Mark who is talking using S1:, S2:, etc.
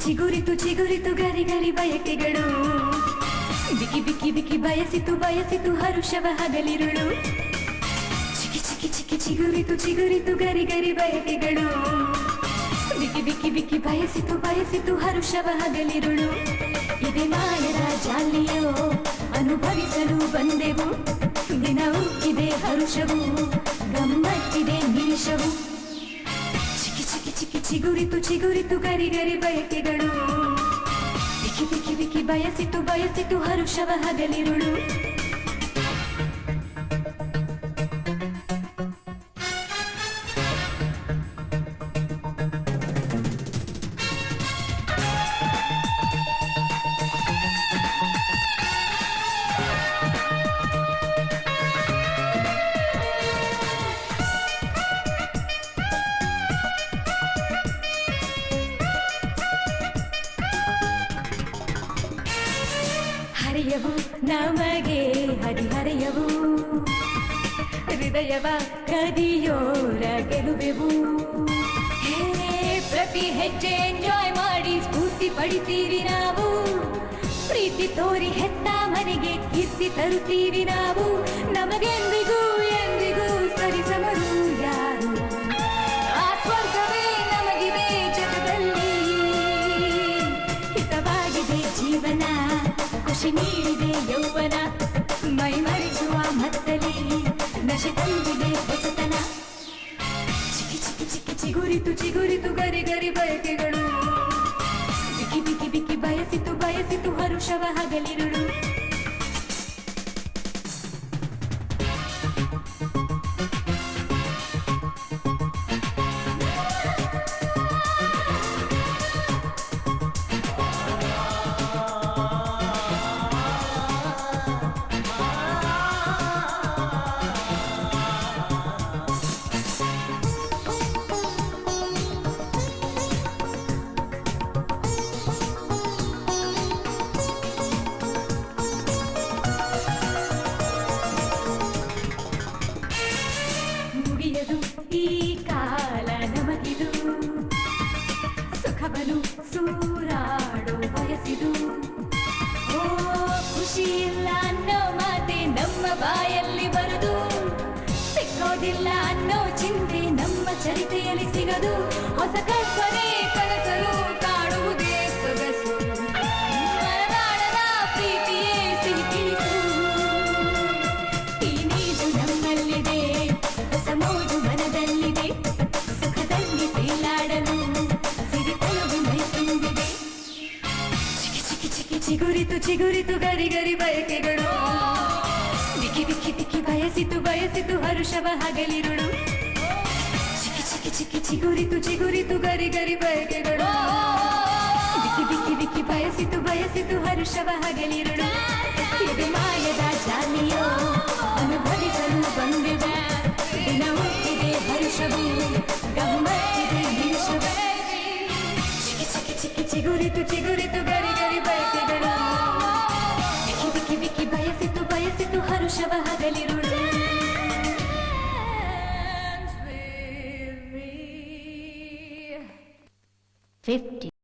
S1: ಚಿಗುರಿತು ಚಿಗುರಿತು ಗರಿ ಗರಿ ಬಯಕೆಗಳು ಬಿಕಿ ಬಿಕಿ ಬಿಕಿ ಬಯಸಿತು ಬಯಸಿತು ಹರುಷವ ಹಗಲಿರುಳು ಚಿಕಿ ಚಿಕಿ ಚಿಕಿ ಚಿಗುರಿತು ಚಿಗುರಿತು ಗರಿ ಗರಿ ಬಯಕೆಗಳು ಬಿಕಿ ಬಿಕಿ ಬಿಕಿ ಬಯಸಿತು ಬಯಸಿತು ಹರುಷವ ಹಗಲಿರುಳು ಇದೆ ಮಾಯದ ಜಾಲಿಯೋ ಅನುಭವಿಸಲು ಬಂದೆವು ದಿನವೂ ಇದೆ ಹರುಷವು ಗಮ್ಮತ್ತಿದೆ ನಿಮಿಷವು ಚಿಕಿ ಚಿಕಿ ಚಿಕಿ ಚಿಗುರಿತು ಚಿಗುರಿತು ಗರಿ ಗರಿ ಬಯಕೆಗಳು ಬಿಕಿ ಬಿಕಿ ಬಿಕಿ ಬಯಸಿತು ಬಯಸಿತು ಹರುಷವ ಹಗಲಿರುಳು ಹರೆಯವು ನಮಗೆ ಹರಿಹರೆಯವು ಹೃದಯವ ಕದಿಯೋರ ಗೆಲುವೆವು ಹೇ ಪ್ರತಿ ಹೆಜ್ಜೆ ಎಂಜಾಯ್ ಮಾಡಿ ಸ್ಫೂರ್ತಿ ಪಡಿತೀವಿ ನಾವು ಪ್ರೀತಿ ತೋರಿ ಹೆತ್ತ ಮನೆಗೆ ಕೀರ್ತಿ ತರುತ್ತೀವಿ ನಾವು ನಮಗೆಂದಿಗೂ ಎಂದಿಗೂ ಸರಿಸಮರು ಯಾರು ಆ ಸ್ವರ್ಗವೇ ನಮಗಿದೆ ಜಗದಲ್ಲಿ ಹಿತವಾಗಿದೆ ಜೀವನ ಖುಷಿ ನೀಡಿದೆ ಯೌವನ ಮೈ ಮರೆಸುವ ಮತ್ತಲಿ ನಶೆ ತಂದಿದೆ ಹೊಸತನ ಚಿಕಿ ಚಿಕಿ ಚಿಕಿ ಚಿಗುರಿತು ಚಿಗುರಿತು ಗರಿ ಗರಿ ಬಯಕೆಗಳು ಬಿಕಿ ಬಿಕಿ ಬಿಕಿ ಬಯಸಿತು ಬಯಸಿತು ಹರುಷವ ಹಗಲಿರುಳು ಈ ಕಾಲ ನಮಗಿದು ಸುಖವನು ಸೂರಾಡೋ ಬಯಸಿದು ಓ ಖುಷಿ ಇಲ್ಲ ಅನ್ನೋ ಮಾತೆ ನಮ್ಮ ಬಾಯಲ್ಲಿ ಬರುದು ಸಿಕ್ಕೋದಿಲ್ಲ ಅನ್ನೋ ಚಿಂತೆ ನಮ್ಮ ಚರಿತೆಯಲ್ಲಿ ಸಿಗದು ಹೊಸ ಕಲ್ಪನೆ ಕನಸಲು ಕಾಡುವುದೇ ಸೊಗಸು ಮನದಾಳದ ಪ್ರೀತಿಯೇ ಸಿಹಿ ತಿಳಿಸು ಈ ನೀರು ನಮ್ಮಲ್ಲಿದೆ ಹೊಸ ಮೋಜು ಮನದಲ್ಲಿದೆ ಸುಖದಲ್ಲಿ ತೇಲಾಡಲು ಸಿರಿತಲು ಮೈ ತುಂಬಿದೆ ಚಿಕಿ ಚಿಕಿ ಚಿಕಿ ಚಿಗುರಿತು ಚಿಗುರಿತು ಗರಿ ಗರಿ ಬಯಕೆಗಳು ಬಿಕಿ ಬಿಕಿ ಬಿಕಿ ಬಯಸಿತು ಬಯಸಿತು ಹರುಷವ ಹಗಲಿರುಳು ಚಿಕಿ ಚಿಕಿ ಚಿಕಿ ಚಿಗುರಿತು ಚಿಗುರಿತು ಗರಿ ಗರಿ ಬಯಕೆಗಳು ಬಿಕಿ ಬಿಕಿ ಬಿಕಿ ಬಯಸಿತು ಬಯಸಿತು ಹರುಷವ ಹಗಲಿರುಳು ಇದು ಮಾಯದ ಜಾಲಿಯೋ ಅನುಭವಿಸಲು ಬಂದಿದೆ ದಿನವೂ ಇದೆ ಹರುಷವು ಗಮ್ಮತ್ತಿದೆ ನಿಮಿಷವು ಚಿಕಿ ಚಿಕಿ ಚಿಕಿ ಚಿಗುರಿತು ಚಿಗುರಿತು ಗರಿ ಗರಿ ಬಯಕೆಗಳು ಬಿಕಿ ಬಿಕಿ ಬಿಕಿ ಬಯಸಿತು ಬಯಸಿತು ಹರುಷವ ಹಗಲಿರುಳು Fifth